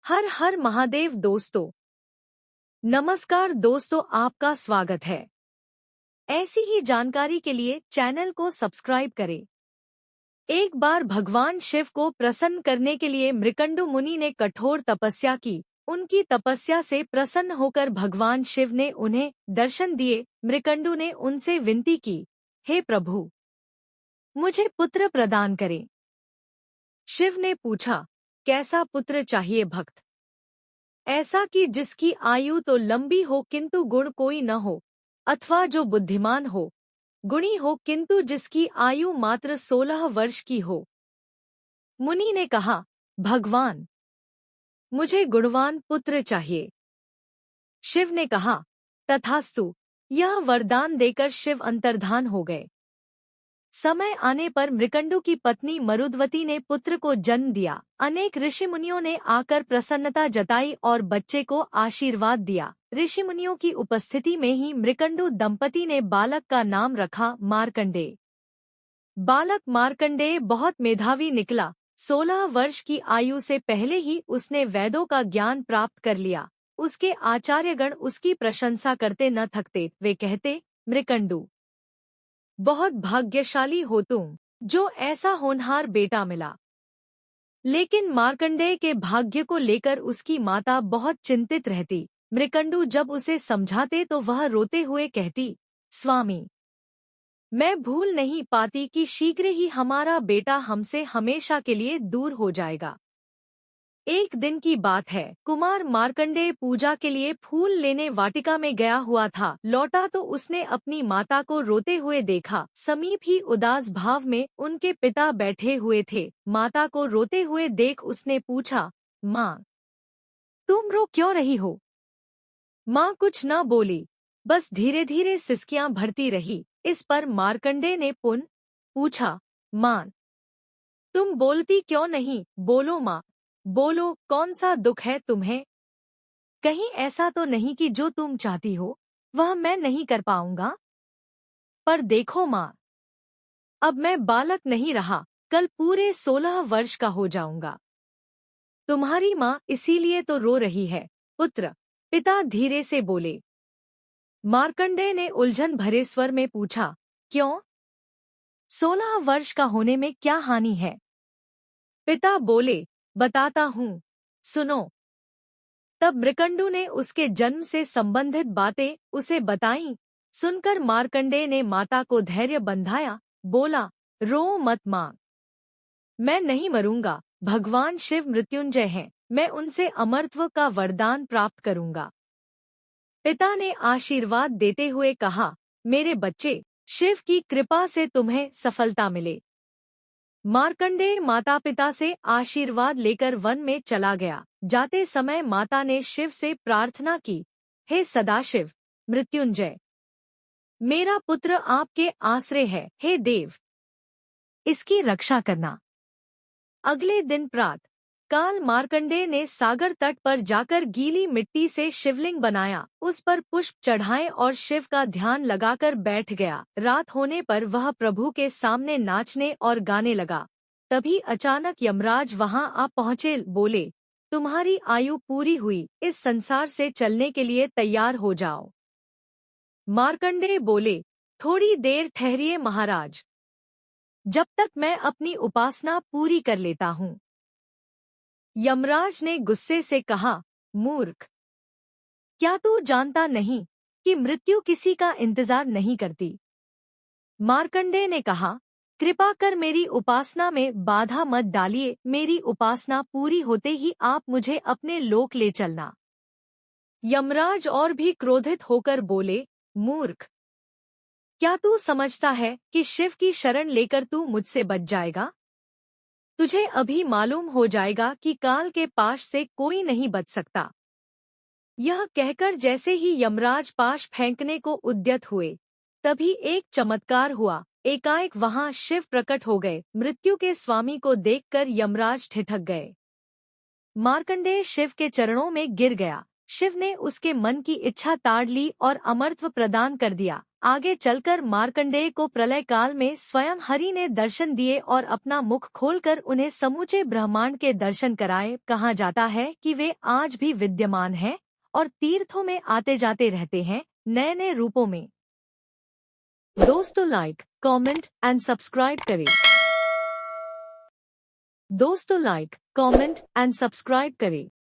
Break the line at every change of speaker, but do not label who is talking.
हर हर महादेव दोस्तों। नमस्कार दोस्तों, आपका स्वागत है। ऐसी ही जानकारी के लिए चैनल को सब्सक्राइब करें। एक बार भगवान शिव को प्रसन्न करने के लिए मृकंडु मुनि ने कठोर तपस्या की। उनकी तपस्या से प्रसन्न होकर भगवान शिव ने उन्हें दर्शन दिए। मृकंडु ने उनसे विनती की, हे प्रभु, मुझे पुत्र प्रदान करें। शिव ने पूछा, कैसा पुत्र चाहिए भक्त? ऐसा कि जिसकी आयु तो लंबी हो किंतु गुण कोई न हो, अथवा जो बुद्धिमान हो, गुणी हो किंतु जिसकी आयु मात्र 16 वर्ष की हो। मुनि ने कहा, भगवान, मुझे गुणवान पुत्र चाहिए। शिव ने कहा, तथास्तु। यह वरदान देकर शिव अंतर्धान हो गए। समय आने पर मृकंडु की पत्नी मरुद्वती ने पुत्र को जन्म दिया। अनेक ऋषि मुनियों ने आकर प्रसन्नता जताई और बच्चे को आशीर्वाद दिया। ऋषि मुनियों की उपस्थिति में ही मृकंडु दंपति ने बालक का नाम रखा मार्कंडेय। बालक मार्कंडेय बहुत मेधावी निकला। 16 वर्ष की आयु से पहले ही उसने वेदों का ज्ञान प्राप्त कर लिया। उसके आचार्यगण उसकी प्रशंसा करते न थकते। वे कहते, मृकंडु, बहुत भाग्यशाली हो तुम, जो ऐसा होनहार बेटा मिला। लेकिन मार्कंडेय के भाग्य को लेकर उसकी माता बहुत चिंतित रहती। मृकंडु जब उसे समझाते तो वह रोते हुए कहती, स्वामी, मैं भूल नहीं पाती कि शीघ्र ही हमारा बेटा हमसे हमेशा के लिए दूर हो जाएगा। एक दिन की बात है, कुमार मार्कंडेय पूजा के लिए फूल लेने वाटिका में गया हुआ था। लौटा तो उसने अपनी माता को रोते हुए देखा। समीप ही उदास भाव में उनके पिता बैठे हुए थे। माता को रोते हुए देख उसने पूछा, माँ, तुम रो क्यों रही हो? माँ कुछ न बोली, बस धीरे धीरे सिसकियां भरती रही। इस पर मार्कंडेय ने पुनः पूछा, माँ, तुम बोलती क्यों नहीं? बोलो माँ, बोलो, कौन सा दुख है तुम्हें? कहीं ऐसा तो नहीं कि जो तुम चाहती हो वह मैं नहीं कर पाऊंगा? पर देखो माँ, अब मैं बालक नहीं रहा, कल पूरे 16 वर्ष का हो जाऊंगा। तुम्हारी माँ इसीलिए तो रो रही है। पुत्र, पिता धीरे से बोले। मार्कंडेय ने उलझन भरे स्वर में पूछा, क्यों? 16 वर्ष का होने में क्या हानि है? पिता बोले, बताता हूँ, सुनो। तब मृकंडु ने उसके जन्म से संबंधित बातें उसे बताईं। सुनकर मार्कंडेय ने माता को धैर्य बंधाया। बोला, रो मत माँ, मैं नहीं मरूंगा। भगवान शिव मृत्युंजय हैं, मैं उनसे अमरत्व का वरदान प्राप्त करूंगा। पिता ने आशीर्वाद देते हुए कहा, मेरे बच्चे, शिव की कृपा से तुम्हें सफलता मिले। मार्कंडेय माता पिता से आशीर्वाद लेकर वन में चला गया। जाते समय माता ने शिव से प्रार्थना की, हे सदाशिव, मृत्युंजय, मेरा पुत्र आपके आश्रय है। हे देव, इसकी रक्षा करना। अगले दिन प्रातः काल मार्कंडेय ने सागर तट पर जाकर गीली मिट्टी से शिवलिंग बनाया, उस पर पुष्प चढ़ाए और शिव का ध्यान लगाकर बैठ गया। रात होने पर वह प्रभु के सामने नाचने और गाने लगा। तभी अचानक यमराज वहां आ पहुंचे। बोले, तुम्हारी आयु पूरी हुई, इस संसार से चलने के लिए तैयार हो जाओ। मार्कंडेय बोले, थोड़ी देर ठहरिए महाराज, जब तक मैं अपनी उपासना पूरी कर लेता हूँ। यमराज ने गुस्से से कहा, मूर्ख, क्या तू जानता नहीं कि मृत्यु किसी का इंतजार नहीं करती? मार्कंडेय ने कहा, कृपा कर मेरी उपासना में बाधा मत डालिए। मेरी उपासना पूरी होते ही आप मुझे अपने लोक ले चलना। यमराज और भी क्रोधित होकर बोले, मूर्ख, क्या तू समझता है कि शिव की शरण लेकर तू मुझसे बच जाएगा? तुझे अभी मालूम हो जाएगा कि काल के पाश से कोई नहीं बच सकता। यह कहकर जैसे ही यमराज पाश फेंकने को उद्यत हुए, तभी एक चमत्कार हुआ। एकाएक वहां शिव प्रकट हो गए। मृत्यु के स्वामी को देखकर यमराज ठिठक गए। मार्कंडेय शिव के चरणों में गिर गया। शिव ने उसके मन की इच्छा ताड़ ली और अमरत्व प्रदान कर दिया। आगे चलकर मार्कंडेय को प्रलय काल में स्वयं हरि ने दर्शन दिए और अपना मुख खोलकर उन्हें समूचे ब्रह्मांड के दर्शन कराए। कहा जाता है कि वे आज भी विद्यमान हैं और तीर्थों में आते जाते रहते हैं, नए नए रूपों में। दोस्तों लाइक, कमेंट एंड सब्सक्राइब करें। दोस्तों लाइक, कमेंट एंड सब्सक्राइब करें।